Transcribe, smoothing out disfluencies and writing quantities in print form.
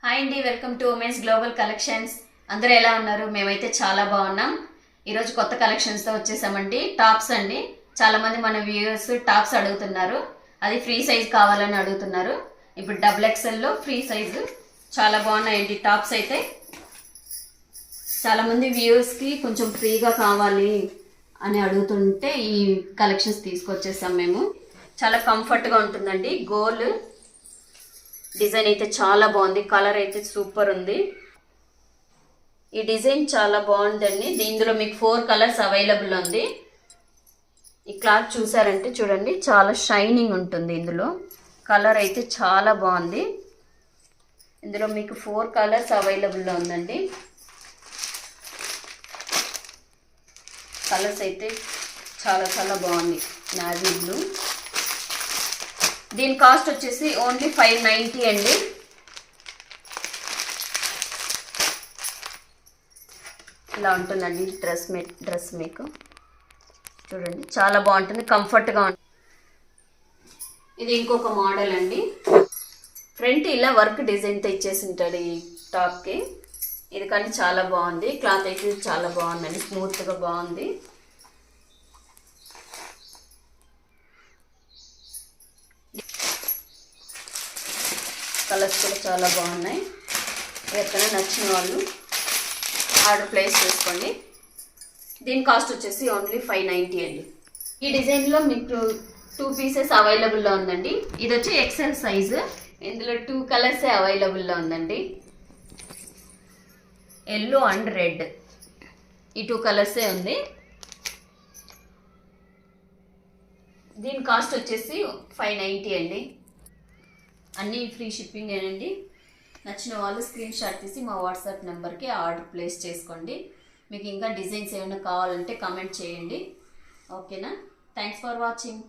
Hi అండి, welcome to women's global collections. అందరూ ఎలా ఉన్నారు? మేమైతే చాలా బాగున్నాం. ఈరోజు కొత్త కలెక్షన్స్తో వచ్చేసామండి. టాప్స్ అండి. చాలామంది మన వ్యూయర్స్ టాప్స్ అడుగుతున్నారు, అది ఫ్రీ సైజ్ కావాలని అడుగుతున్నారు. ఇప్పుడు XXL ఫ్రీ సైజు చాలా బాగున్నాయండి టాప్స్ అయితే. చాలామంది వ్యూయర్స్కి కొంచెం ఫ్రీగా కావాలి అని అడుగుతుంటే ఈ కలెక్షన్స్ తీసుకొచ్చేసాం మేము. చాలా కంఫర్ట్గా ఉంటుందండి. గోల్డ్ డిజైన్ అయితే చాలా బాగుంది, కలర్ అయితే సూపర్ ఉంది. ఈ డిజైన్ చాలా బాగుందండి. ఇందులో మీకు 4 కలర్స్ అవైలబుల్ ఉంది. ఈ క్లాత్ చూసారంటే చూడండి, చాలా షైనింగ్ ఉంటుంది. ఇందులో కలర్ అయితే చాలా బాగుంది. ఇందులో మీకు 4 కలర్స్ అవైలబుల్లో ఉందండి. కలర్స్ అయితే చాలా చాలా బాగుంది. Navy blue. దీని కాస్ట్ వచ్చేసి ఓన్లీ 590 అండి. ఇలా ఉంటుందండి డ్రెస్ మీకు చూడండి, చాలా బాగుంటుంది, కంఫర్ట్గా ఉంటుంది. ఇది ఇంకొక మోడల్ అండి. ఫ్రంట్ ఇలా వర్క్ డిజైన్తో ఇచ్చేసి ఉంటాడు ఈ టాప్కి. ఇది కానీ చాలా బాగుంది. క్లాత్ అయితే చాలా బాగుందండి, స్మూత్గా బాగుంది. కలర్స్ కూడా చాలా బాగున్నాయి. ఎవరికైనా నచ్చిన వాళ్ళు ఆర్డర్ ప్లేస్ చేసుకోండి. దీని కాస్ట్ వచ్చేసి ఓన్లీ 590 అండి. ఈ డిజైన్లో మీకు 2 పీసెస్ అవైలబుల్లో ఉందండి. ఇది వచ్చి XL సైజు. ఇందులో 2 కలర్సే అవైలబుల్లో ఉందండి, ఎల్లో అండ్ రెడ్. ఈ 2 కలర్సే ఉంది. దీని కాస్ట్ వచ్చేసి 590 అండి. అన్నీ ఫ్రీ షిప్పింగ్ ఏనండి. నచ్చిన వాళ్ళు స్క్రీన్ షాట్ తీసి మా వాట్సాప్ నెంబర్కి ఆర్డర్ ప్లేస్ చేసుకోండి. మీకు ఇంకా డిజైన్స్ ఏమైనా కావాలంటే కామెంట్ చేయండి. ఓకేనా? Thanks for watching.